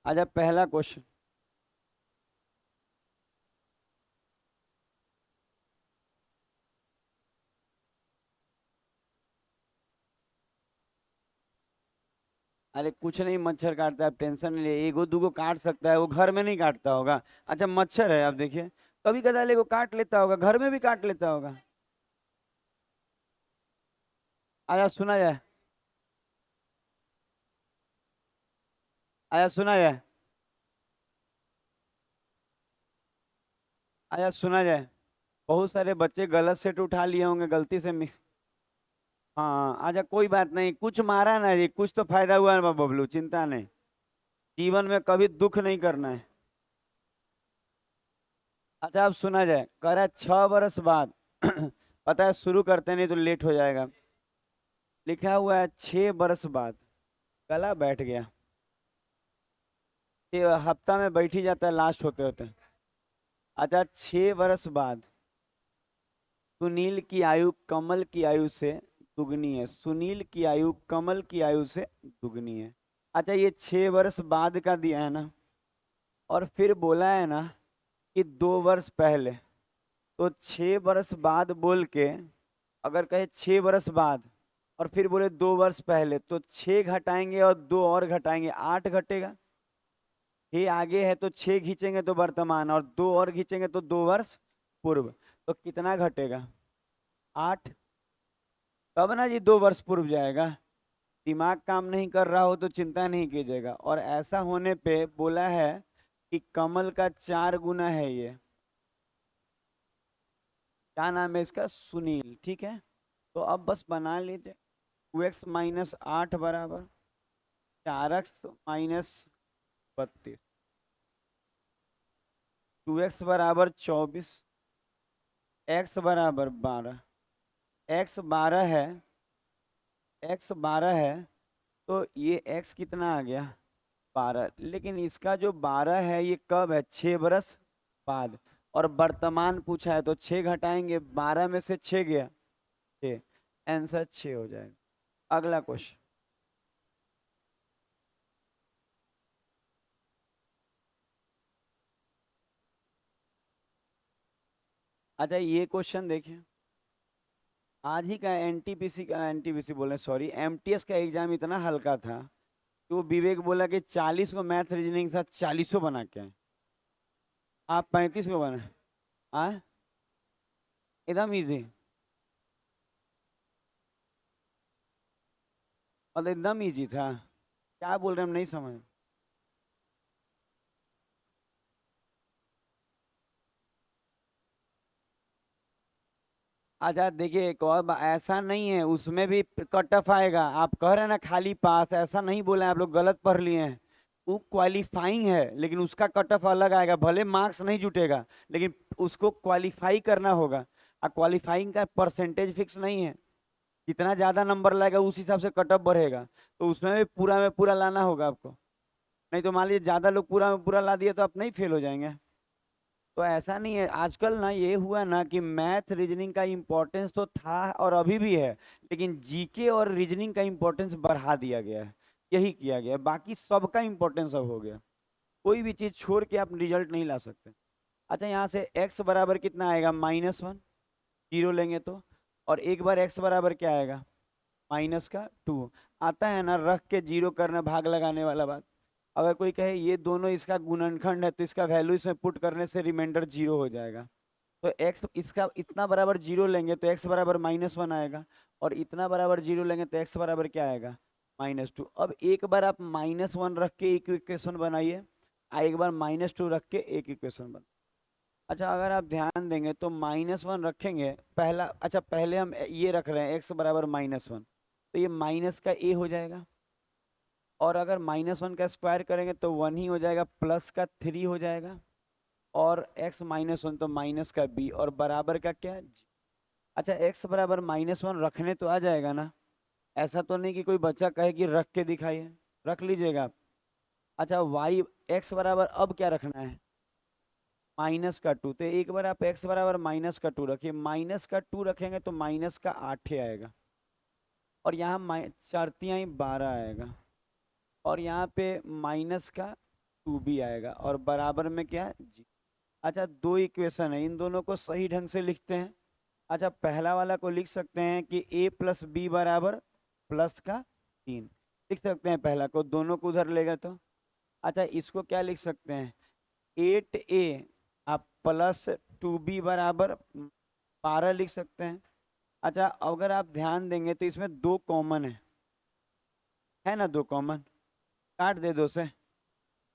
आजा पहला क्वेश्चन। अरे कुछ नहीं, मच्छर काटता है, आप टेंशन नहीं ले, एगो दूगो काट सकता है, वो घर में नहीं काटता होगा। अच्छा मच्छर है, आप देखिए, कभी कदार एगो काट लेता होगा, घर में भी काट लेता होगा। आया सुना जाए, आया सुना जाए, आया सुना जाए। बहुत सारे बच्चे गलत सेट उठा लिए होंगे, गलती से मिक्स। हाँ आजा, कोई बात नहीं, कुछ मारा ना जी, कुछ तो फायदा हुआ है बबलू, चिंता नहीं। जीवन में कभी दुख नहीं करना है। अच्छा अब सुना जाए, कह रहा है 6 बरस बाद पता है, शुरू करते नहीं तो लेट हो जाएगा। लिखा हुआ है 6 बरस बाद, गला बैठ गया। ये हफ्ता में बैठ ही जाता है लास्ट होते होते। अच्छा 6 बरस बाद, सुनील की आयु कमल की आयु से दुगनी है, सुनील की आयु कमल की आयु से दुगनी है। अच्छा ये 6 बरस बाद का दिया है ना, और फिर बोला है ना कि 2 वर्ष पहले, तो 6 बरस बाद बोल के, अगर कहे 6 बरस बाद और फिर बोले 2 वर्ष पहले, तो 6 घटाएंगे और दो और घटाएंगे, 8 घटेगा। ये आगे है तो 6 खींचेंगे तो वर्तमान, और दो और खींचेंगे तो 2 वर्ष पूर्व, तो कितना घटेगा? 8। तब ना जी 2 वर्ष पूर्व जाएगा। दिमाग काम नहीं कर रहा हो तो चिंता नहीं कीजिएगा, और ऐसा होने पे बोला है कि कमल का 4 गुना है ये। क्या नाम है इसका? सुनील, ठीक है। तो अब बस बना लीजिए, 2x - 8 बराबर 4x - 32, 2x बराबर 24, x बराबर 12, x 12 है, x 12 है, तो ये x कितना आ गया? 12। लेकिन इसका जो 12 है ये कब है? 6 बरस बाद। और वर्तमान पूछा है तो 6 घटाएंगे, 12 में से 6 गया 6, आंसर 6 हो जाएगा। अगला क्वेश्चन। अच्छा ये क्वेश्चन देखिए, आज ही का एनटीपीसी का, एनटीपीसी बोले सॉरी, एमटीएस का एग्जाम इतना हल्का था कि वो विवेक बोला कि 40 को मैथ रीजनिंग के साथ 40 बना के आए। आप 35 को बना आ एकदम इजी, मतलब एकदम इजी था। क्या बोल रहे हैं हम नहीं समझ। अच्छा देखिए, एक और ऐसा नहीं है, उसमें भी कट ऑफ आएगा। आप कह रहे हैं ना खाली पास, ऐसा नहीं बोले हैं, आप लोग गलत पढ़ लिए हैं। वो क्वालिफाइंग है, लेकिन उसका कट ऑफ अलग आएगा, भले मार्क्स नहीं जुटेगा, लेकिन उसको क्वालिफाई करना होगा। और क्वालिफाइंग का परसेंटेज फिक्स नहीं है, जितना ज़्यादा नंबर लाएगा उस हिसाब से कट ऑफ बढ़ेगा। तो उसमें भी पूरा में पूरा लाना होगा आपको, नहीं तो मान लीजिए ज़्यादा लोग पूरा में पूरा ला दिए तो आप नहीं फेल हो जाएंगे। तो ऐसा नहीं है, आजकल ना ये हुआ ना कि मैथ रीजनिंग का इम्पोर्टेंस तो था और अभी भी है, लेकिन जीके और रीजनिंग का इम्पोर्टेंस बढ़ा दिया गया है। यही किया गया है, बाकी सबका इम्पोर्टेंस अब हो गया। कोई भी चीज़ छोड़ के आप रिजल्ट नहीं ला सकते। अच्छा यहाँ से x बराबर कितना आएगा? -1, जीरो लेंगे तो। और एक बार x बराबर क्या आएगा? -2 आता है ना, रख के जीरो करना, भाग लगाने वाला बात। अगर कोई कहे ये दोनों इसका गुणनखंड है तो इसका वैल्यू इसमें पुट करने से रिमाइंडर जीरो हो जाएगा। तो x इसका इतना बराबर जीरो लेंगे तो x बराबर -1 आएगा, और इतना बराबर जीरो लेंगे तो x बराबर क्या आएगा? -2। अब एक बार आप -1 रख के एक इक्वेशन बनाइए, और एक बार -2 रख के एक इक्वेशन बना। अच्छा अगर आप ध्यान देंगे तो -1 रखेंगे पहला, अच्छा पहले हम ये रख रहे हैं x बराबर -1, तो ये माइनस का a हो जाएगा। और अगर -1 का स्क्वायर करेंगे तो 1 ही हो जाएगा, प्लस का 3 हो जाएगा, और x-1 तो माइनस का b, और बराबर का क्या g। अच्छा x बराबर -1 रखने तो आ जाएगा ना, ऐसा तो नहीं कि कोई बच्चा कहे कि रख के दिखाइए, रख लीजिएगा आप। अच्छा y, x बराबर अब क्या रखना है? -2, तो एक बार आप x बराबर -2 रखिए, -2 रखेंगे तो -8 ही आएगा, और यहाँ चार तिहाई 12 आएगा, और यहाँ पे माइनस का 2b आएगा और बराबर में क्या है जी। अच्छा, दो इक्वेशन है, इन दोनों को सही ढंग से लिखते हैं। अच्छा, पहला वाला को लिख सकते हैं कि a प्लस बी बराबर प्लस का 3, लिख सकते हैं पहला को, दोनों को उधर लेगा तो। अच्छा, इसको क्या लिख सकते हैं, 8a आप प्लस 2b बराबर 12 लिख सकते हैं। अच्छा, अगर आप ध्यान देंगे तो इसमें दो कॉमन है ना, दो कॉमन, काट दे दो से,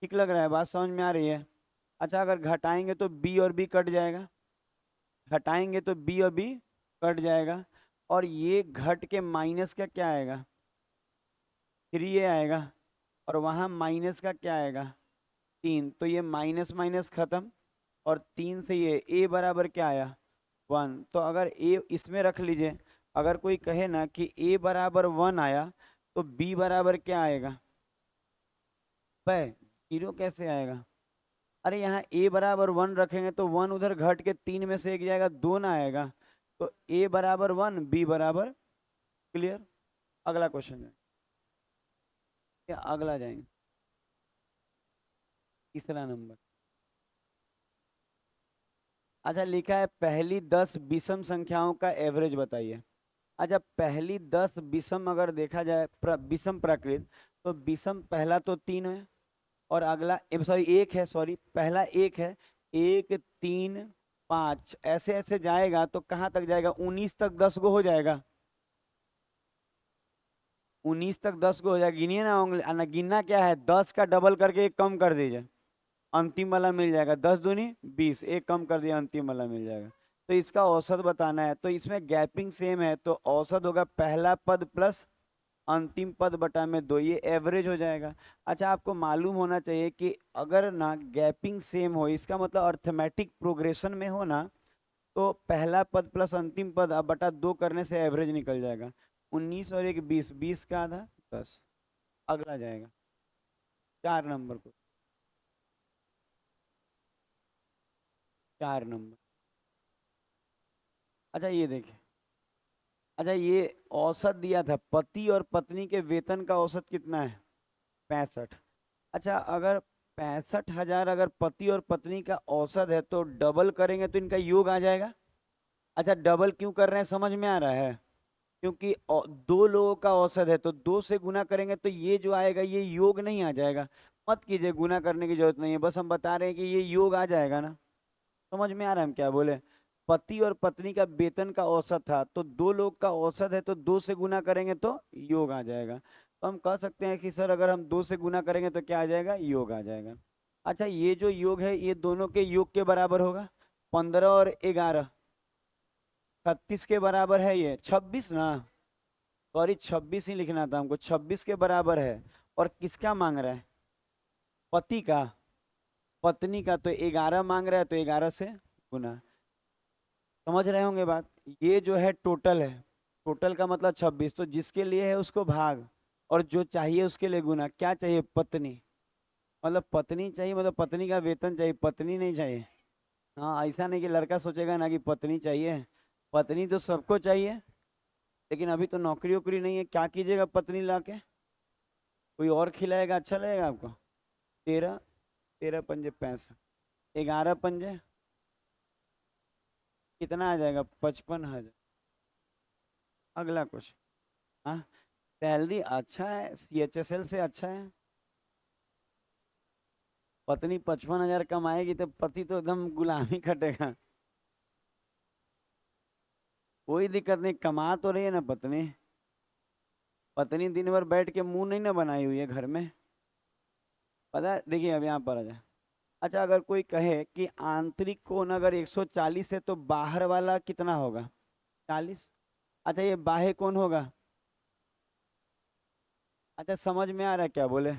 ठीक लग रहा है, बात समझ में आ रही है। अच्छा, अगर घटाएंगे तो b और b कट जाएगा, घटाएंगे तो b और b कट जाएगा, और ये घट के माइनस का क्या आएगा, 3a आएगा, और वहाँ माइनस का क्या आएगा, 3, तो ये माइनस माइनस खत्म, और 3 से ये a बराबर क्या आया, 1। तो अगर a इसमें रख लीजिए, अगर कोई कहे ना कि a बराबर 1 आया तो b बराबर क्या आएगा, 0 कैसे आएगा। अरे यहाँ a बराबर 1 रखेंगे तो 1 उधर घट के 3 में से एक जाएगा, 2 ना आएगा, तो a बराबर 1 b बराबर, क्लियर। अगला क्वेश्चन है, या अगला जाएंगे, तीसरा नंबर। अच्छा, लिखा है पहली 10 विषम संख्याओं का एवरेज बताइए। अच्छा, पहली 10 विषम अगर देखा जाए विषम प्रकृत, तो विषम पहला तो 3 है, और अगला सॉरी 1 है, सॉरी पहला 1 है, 1 3 5 ऐसे ऐसे जाएगा तो कहाँ तक जाएगा, 19 तक 10 गो हो जाएगा, 19 तक 10 गो हो जाएगा, गिनिए ना उंगली, ना गिनना क्या है, 10 का डबल करके एक कम कर दीजिए, अंतिम वाला मिल जाएगा, 10 दूनी 20, एक कम कर दिया अंतिम वाला मिल जाएगा। तो इसका औसत बताना है, तो इसमें गैपिंग सेम है, तो औसत होगा पहला पद प्लस अंतिम पद बटा में 2, ये एवरेज हो जाएगा। अच्छा, आपको मालूम होना चाहिए कि अगर ना गैपिंग सेम हो, इसका मतलब अर्थमेटिक प्रोग्रेशन में हो ना, तो पहला पद प्लस अंतिम पद अब बटा 2 करने से एवरेज निकल जाएगा, 19 और एक 20, 20 का आधा 10। अगला जाएगा 4 नंबर को, 4 नंबर। अच्छा, ये देखिए, अच्छा ये औसत दिया था, पति और पत्नी के वेतन का औसत कितना है, 65। अच्छा, अगर 65,000 अगर पति और पत्नी का औसत है तो डबल करेंगे तो इनका योग आ जाएगा। अच्छा, डबल क्यों कर रहे हैं समझ में आ रहा है, क्योंकि दो लोगों का औसत है तो 2 से गुना करेंगे तो ये जो आएगा ये योग नहीं आ जाएगा। मत कीजिए, गुना करने की जरूरत नहीं है, बस हम बता रहे हैं कि ये योग आ जाएगा ना, समझ में आ रहा है हम क्या बोले। पति और पत्नी का वेतन का औसत था, तो दो लोग का औसत है तो 2 से गुना करेंगे तो योग आ जाएगा। तो हम कह सकते हैं कि सर अगर हम 2 से गुना करेंगे तो क्या आ जाएगा, योग आ जाएगा। अच्छा, ये जो योग है ये दोनों के योग के बराबर होगा, 15 और 11 36 के बराबर है, ये 26 ना, सॉरी 26 ही लिखना था हमको, 26 के बराबर है। और किसका मांग रहा है, पति का, पत्नी का तो 11 मांग रहा है, तो 11 से गुना, समझ रहे होंगे बात। ये जो है टोटल है, टोटल का मतलब 26, तो जिसके लिए है उसको भाग, और जो चाहिए उसके लिए गुना। क्या चाहिए, पत्नी, मतलब पत्नी चाहिए, मतलब पत्नी का वेतन चाहिए, पत्नी नहीं चाहिए। हाँ, ऐसा नहीं कि लड़का सोचेगा ना कि पत्नी चाहिए, पत्नी तो सबको चाहिए, लेकिन अभी तो नौकरी वोकरी नहीं है, क्या कीजिएगा पत्नी लाके, कोई और खिलाएगा, अच्छा लगेगा आपको। 13, 13 पंजे 65, 11 पंजे कितना आ जाएगा, 55,000। अगला क्वेश्चन, हाँ, सैलरी अच्छा है, CHSL से अच्छा है, पत्नी 55,000 कमाएगी तो पति तो एकदम गुलामी खटेगा। कोई दिक्कत नहीं, कमा तो रही है ना पत्नी, पत्नी दिन भर बैठ के मुंह नहीं ना बनाई हुई है घर में, पता है। देखिए अब यहाँ पर आ जाए। अच्छा, अगर कोई कहे कि आंतरिक कोण अगर 140 है तो बाहर वाला कितना होगा, 40। अच्छा, ये बाह्य कोण होगा। अच्छा, समझ में आ रहा है क्या बोले,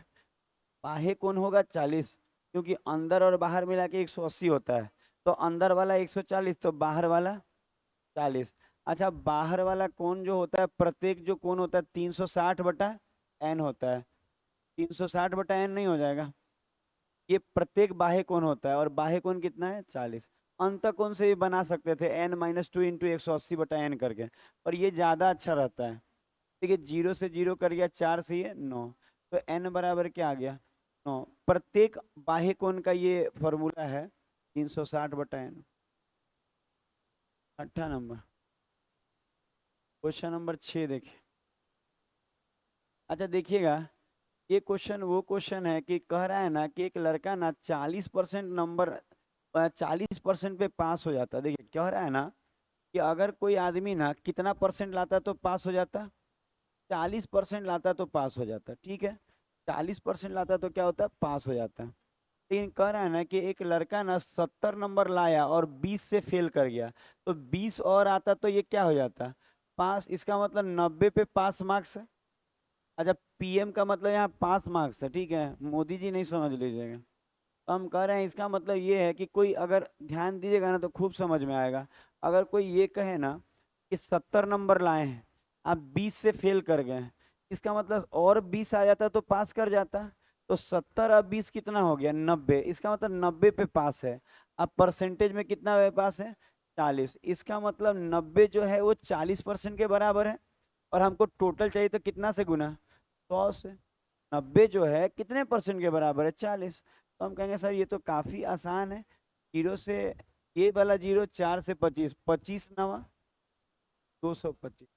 बाह्य कोण होगा 40, क्योंकि अंदर और बाहर मिला के 180 होता है, तो अंदर वाला 140 तो बाहर वाला 40। अच्छा, बाहर वाला कोण जो होता है, प्रत्येक जो कोण होता है 360 बटा एन होता है, 360 बटा एन नहीं हो जाएगा, ये प्रत्येक बाह्य कोण होता है, और बाह्य कोण कितना है 40। अंत कोण से भी बना सकते थे n-2 इंटू 180 बटा एन करके, पर ये ज़्यादा अच्छा रहता है। देखिए 0 से 0 कर गया, 4 से ये 9, तो n बराबर क्या आ गया, 9 प्रत्येक बाह्य कोण का ये फॉर्मूला है 360/n। 8 नंबर क्वेश्चन नंबर 6 देखिए। अच्छा देखिएगा, ये क्वेश्चन वो क्वेश्चन है कि कह रहा है ना कि एक लड़का ना 40% नंबर 40% पे पास हो जाता है। देखिए कह रहा है ना कि अगर कोई आदमी ना कितना परसेंट लाता तो पास हो जाता, 40% लाता तो पास हो जाता, ठीक है। 40% लाता तो क्या होता, पास हो जाता। लेकिन कह रहा है ना कि एक लड़का ना 70 नंबर लाया और 20 से फेल कर गया, तो 20 और आता तो ये क्या हो जाता, पास। इसका मतलब 90 पे पास मार्क्स है। अच्छा पीएम का मतलब यहाँ पास मार्क्स है, ठीक है, मोदी जी नहीं समझ लीजिएगा। तो हम कह रहे हैं इसका मतलब ये है कि कोई अगर ध्यान दीजिएगा ना तो खूब समझ में आएगा। अगर कोई ये कहे ना कि 70 नंबर लाए हैं, आप 20 से फेल कर गए हैं, इसका मतलब और 20 आ जाता तो पास कर जाता। तो 70 और 20 कितना हो गया, 90। इसका मतलब 90 पे पास है। अब परसेंटेज में कितना पे पास है, 40। इसका मतलब 90 जो है वो 40% के बराबर है। और हमको टोटल चाहिए तो कितना से गुना, 100 से। 90 जो है कितने परसेंट के बराबर है, 40। तो हम कहेंगे सर ये तो काफी आसान है। जीरो से ये वाला जीरो, 4 से 25, 25 नवा 225,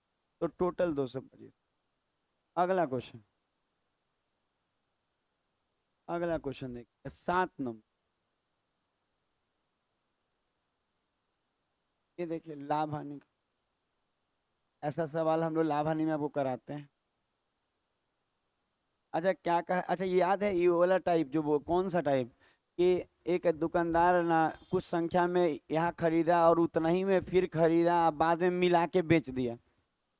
तो टोटल 225। अगला क्वेश्चन, अगला क्वेश्चन देखिए 7 नंबर। ये देखिए लाभ हानि का ऐसा सवाल हम लोग लाभ हानि में आपको कराते हैं। अच्छा क्या कहा, अच्छा ये याद है ये वाला टाइप, जो वो कौन सा टाइप कि एक दुकानदार ना कुछ संख्या में यहाँ खरीदा और उतना ही में फिर खरीदा, बाद में मिला के बेच दिया।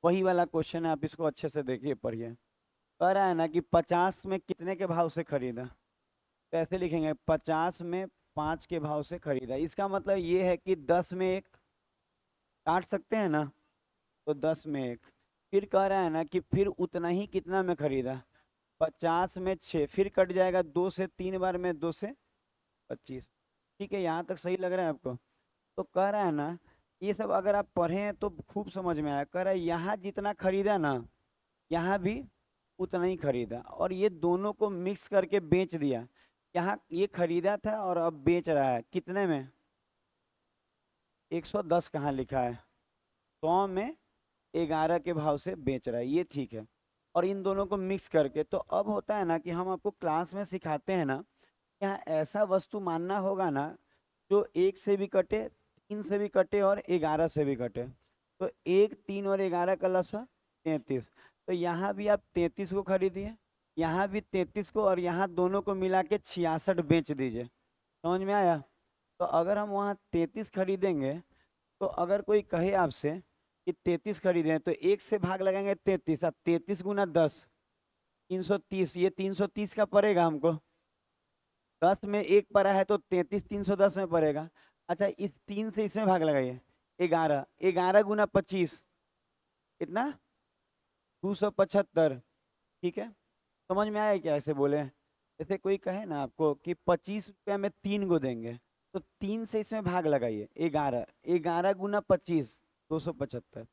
वही वाला क्वेश्चन है, आप इसको अच्छे से देखिए पढ़िए। कह रहा है ना कि 50 में कितने के भाव से खरीदा, तो ऐसे लिखेंगे 50 में 5 के भाव से खरीदा। इसका मतलब ये है कि 10 में एक काट सकते हैं ना, तो 10 में एक। फिर कह रहा है ना कि फिर उतना ही कितना में खरीदा, 50 में 6, फिर कट जाएगा 2 से 3 बार में, 2 से 25। ठीक है, यहाँ तक सही लग रहा है आपको। तो कह रहा है ना ये सब अगर आप पढ़ें तो खूब समझ में आया। कह रहा है यहाँ जितना खरीदा ना, यहाँ भी उतना ही खरीदा, और ये दोनों को मिक्स करके बेच दिया। यहाँ ये खरीदा था और अब बेच रहा है कितने में, 110 कहाँ लिखा है, 100 में 11 के भाव से बेच रहा है, ये ठीक है। और इन दोनों को मिक्स करके, तो अब होता है ना कि हम आपको क्लास में सिखाते हैं ना, यहाँ ऐसा वस्तु मानना होगा ना जो 1 से भी कटे, 3 से भी कटे और 11 से भी कटे। तो 1, 3 और 11 का लसा 33। तो यहाँ भी आप 33 को खरीदिए, यहाँ भी 33 को, और यहाँ दोनों को मिला के 66 बेच दीजिए। समझ में आया। तो अगर हम वहाँ 33 खरीदेंगे, तो अगर कोई कहे आपसे कि 33 खरीदे हैं, तो 1 से भाग लगाएंगे 33, अब 33 गुना 10, 330। ये 330 का पड़ेगा हमको, 10 में 1 पड़ा है तो 33 310 में पड़ेगा। अच्छा इस 3 से इसमें भाग लगाइए, 11, 11 गुना 25 कितना, 275। ठीक है, समझ में आया क्या ऐसे बोले। जैसे कोई कहे ना आपको कि 25 रुपया में 3 गो देंगे, तो 3 से इसमें भाग लगाइए, 11, 11 गुना 25, 275।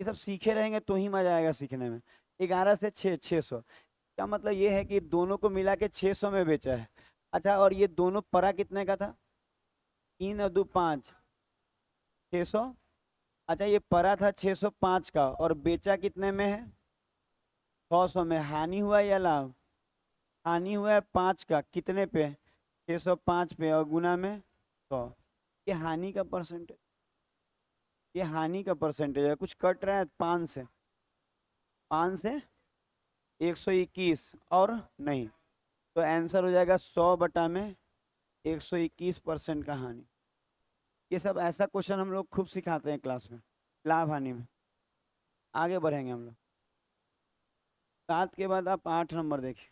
ये सब सीखे रहेंगे तो ही मजा आएगा सीखने में। 11 से 6, 600। क्या मतलब ये है कि दोनों को मिला के 600 में बेचा है। अच्छा और ये दोनों परा कितने का था, 3 और 2 5, 600। अच्छा ये परा था 605 का और बेचा कितने में है, 600 में। हानि हुआ या लाभ, हानि हुआ है 5 का, कितने पे, 605 पे, और गुना में 100। ये हानि का परसेंटेज, ये हानि का परसेंटेज है। कुछ कट रहा है 5 से, 5 से 121 और नहीं, तो आंसर हो जाएगा 100 में 121% का हानि। ये सब ऐसा क्वेश्चन हम लोग खूब सिखाते हैं क्लास में, लाभ हानि में। आगे बढ़ेंगे हम लोग। 7 के बाद आप 8 नंबर देखिए,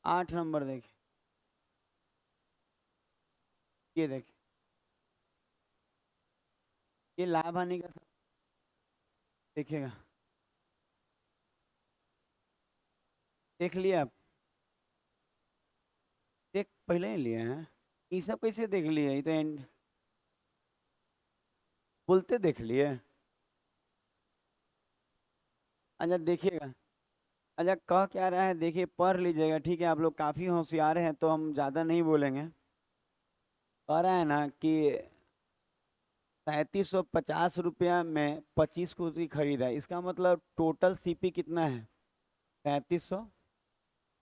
8 नंबर देखिए। ये देखिए, ये लाभ हानि का देखिएगा, देख लिया आप, देख पहले ही लिए हैं। ये सब कैसे देख लिए, ये तो एंड बोलते देख लिए। अच्छा देखिएगा, अच्छा कह क्या रहा है देखिए, पढ़ लीजिएगा, ठीक है, आप लोग काफ़ी होशियार हैं तो हम ज़्यादा नहीं बोलेंगे। कह रहा है ना कि 3750 रुपया में 25 कुर्सी खरीदा है, इसका मतलब टोटल सीपी कितना है? 3700,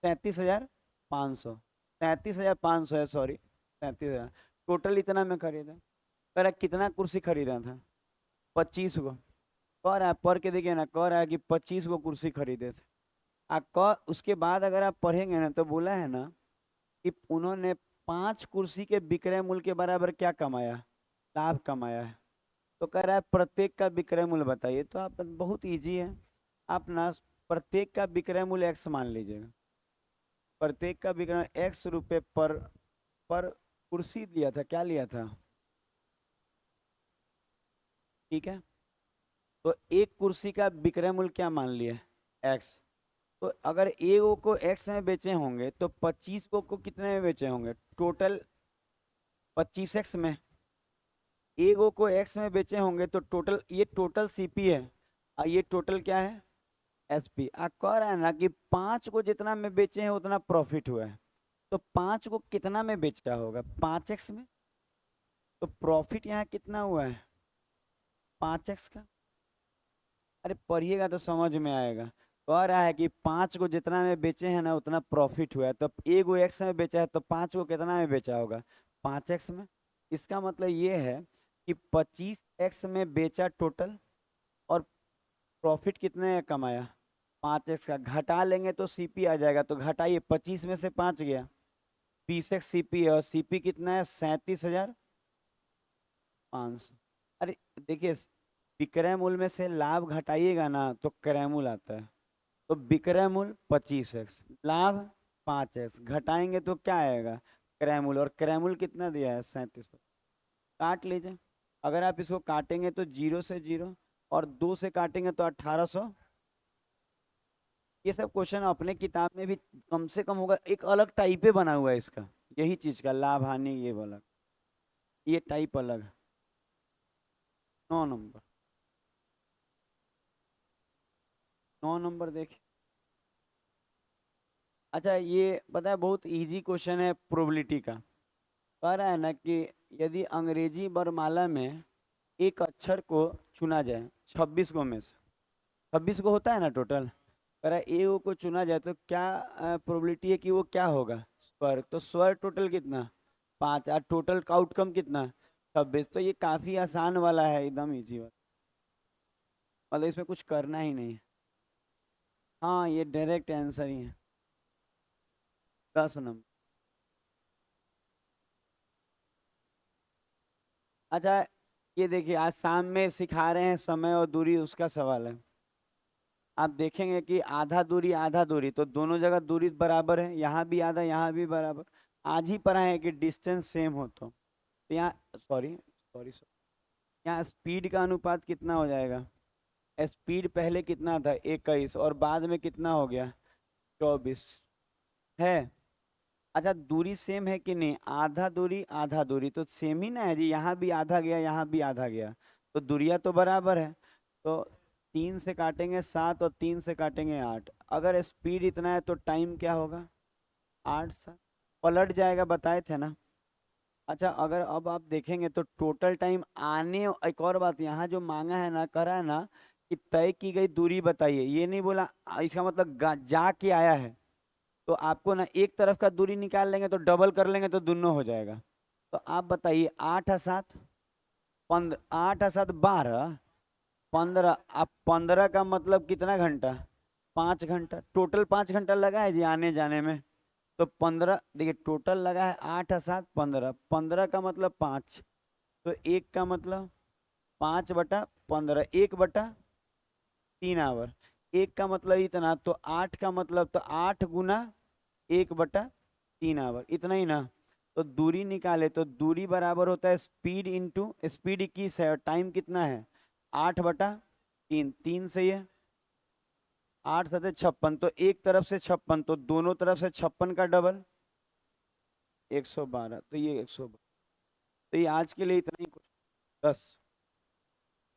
33,500, 33,500 है, सॉरी, 33,000 टोटल इतना में खरीदा। कह रहा है कितना कुर्सी खरीदा था? 25 को। कह रहा है पढ़ के देखिए ना, कह रहा है कि 25 को कुर्सी खरीदे थे। उसके बाद अगर आप पढ़ेंगे ना तो बोला है ना कि उन्होंने 5 कुर्सी के विक्रय मूल्य के बराबर क्या कमाया? लाभ कमाया है। तो कह रहा है प्रत्येक का विक्रय मूल्य बताइए, तो आप बहुत इजी है। आप ना प्रत्येक का विक्रय मूल्य एक्स मान लीजिएगा। प्रत्येक का विक्रय x रुपए पर कुर्सी लिया था, क्या लिया था? ठीक है, तो एक कुर्सी का विक्रय मूल्य क्या मान लिया? एक्स। तो अगर ए को एक्स में बेचे होंगे तो 25 को कितने में बेचे होंगे टोटल? 25x में। ए को एक्स में बेचे होंगे तो टोटल, ये टोटल सीपी है और ये टोटल क्या है? एसपी। आप कह रहा है ना कि 5 को जितना में बेचे हैं उतना प्रॉफिट हुआ है, तो 5 को कितना में बेचा होगा? 5x में। तो प्रॉफिट यहाँ कितना हुआ है? 5x का। अरे पढ़िएगा तो समझ में आएगा। कह रहा है कि 5 को जितना में बेचे हैं ना उतना प्रॉफिट हुआ है, तो ए को एक्स में बेचा है तो 5 को कितना में बेचा होगा? 5x में। इसका मतलब ये है कि 25x में बेचा टोटल, और प्रॉफिट कितने का कमाया? 5x का। घटा लेंगे तो सीपी आ जाएगा, तो घटाइए, 25 में से 5 गया, 20x सीपी है, और सीपी कितना है? 37,500। अरे देखिए, विक्रय मूल्य में से लाभ घटाइएगा ना तो क्रय मूल्य आता है। तो विक्रय मूल्य 25x, लाभ 5x, घटाएंगे तो क्या आएगा? क्रय मूल्य। और क्रय मूल्य कितना दिया है? 37। काट लीजिए। अगर आप इसको काटेंगे तो 0 से 0, और 2 से काटेंगे तो 1800। ये सब क्वेश्चन अपने किताब में भी कम से कम होगा, एक अलग टाइप पे बना हुआ है इसका, यही चीज का लाभ हानि ये वाला, ये टाइप अलग है। 9 नंबर, 9 नंबर देखिए। अच्छा ये पता है बहुत इजी क्वेश्चन है प्रोबेबिलिटी का। कह रहा है ना कि यदि अंग्रेजी वर्णमाला में एक अक्षर को चुना जाए 26 को में से, 26 को होता है ना टोटल, कह रहा है ए ओ को चुना जाए तो क्या प्रोबेबिलिटी है कि वो क्या होगा? स्वर। तो स्वर टोटल कितना? 5, और टोटल का आउटकम कितना? 26। तो ये काफी आसान वाला है, एकदम इजी वाला, मतलब इसमें कुछ करना ही नहीं है। हाँ ये डायरेक्ट आंसर ही है। 10 नंबर। अच्छा ये देखिए, आज शाम में सिखा रहे हैं समय और दूरी, उसका सवाल है। आप देखेंगे कि आधा दूरी आधा दूरी, तो दोनों जगह दूरी बराबर है, यहाँ भी आधा यहाँ भी बराबर। आज ही पढ़ा है कि डिस्टेंस सेम हो तो यहाँ, सॉरी सॉरी सॉरी, यहाँ स्पीड का अनुपात कितना हो जाएगा? स्पीड पहले कितना था? 21, और बाद में कितना हो गया? 24 है। अच्छा दूरी सेम है कि नहीं? आधा दूरी तो सेम ही ना है जी, यहाँ भी आधा गया यहाँ भी आधा गया, तो दूरियां तो बराबर है। तो 3 से काटेंगे 7 और 3 से काटेंगे 8। अगर स्पीड इतना है तो टाइम क्या होगा? 8 7 पलट जाएगा, बताए थे ना। अच्छा अगर अब आप देखेंगे तो टोटल टाइम आने, एक और बात यहाँ जो मांगा है ना, करा है ना कि तय की गई दूरी बताइए, ये नहीं बोला। इसका मतलब जा के आया है, तो आपको ना एक तरफ का दूरी निकाल लेंगे तो डबल कर लेंगे तो दोनों हो जाएगा। तो आप बताइए, 8 और 7 15, 8 और 7 12, 15, अब 15 का मतलब कितना घंटा? 5 घंटा। टोटल 5 घंटा लगा है जी आने जाने में। तो 15 देखिए, टोटल लगा है 8 और 7 15, 15 का मतलब 5, तो एक का मतलब 5/15, 1/3 आवर। एक का मतलब इतना, तो 8 का मतलब तो 8 गुना 1/3 आवर, इतना ही ना। तो दूरी निकाले तो दूरी बराबर होता है स्पीड इंटू स्पीड 21 है और टाइम कितना है? 8/3, 3 से ये 8 7 56, तो एक तरफ से 56, तो दोनों तरफ से 56 का डबल 112, तो ये 112। तो ये आज के लिए इतना ही कुछ। 10।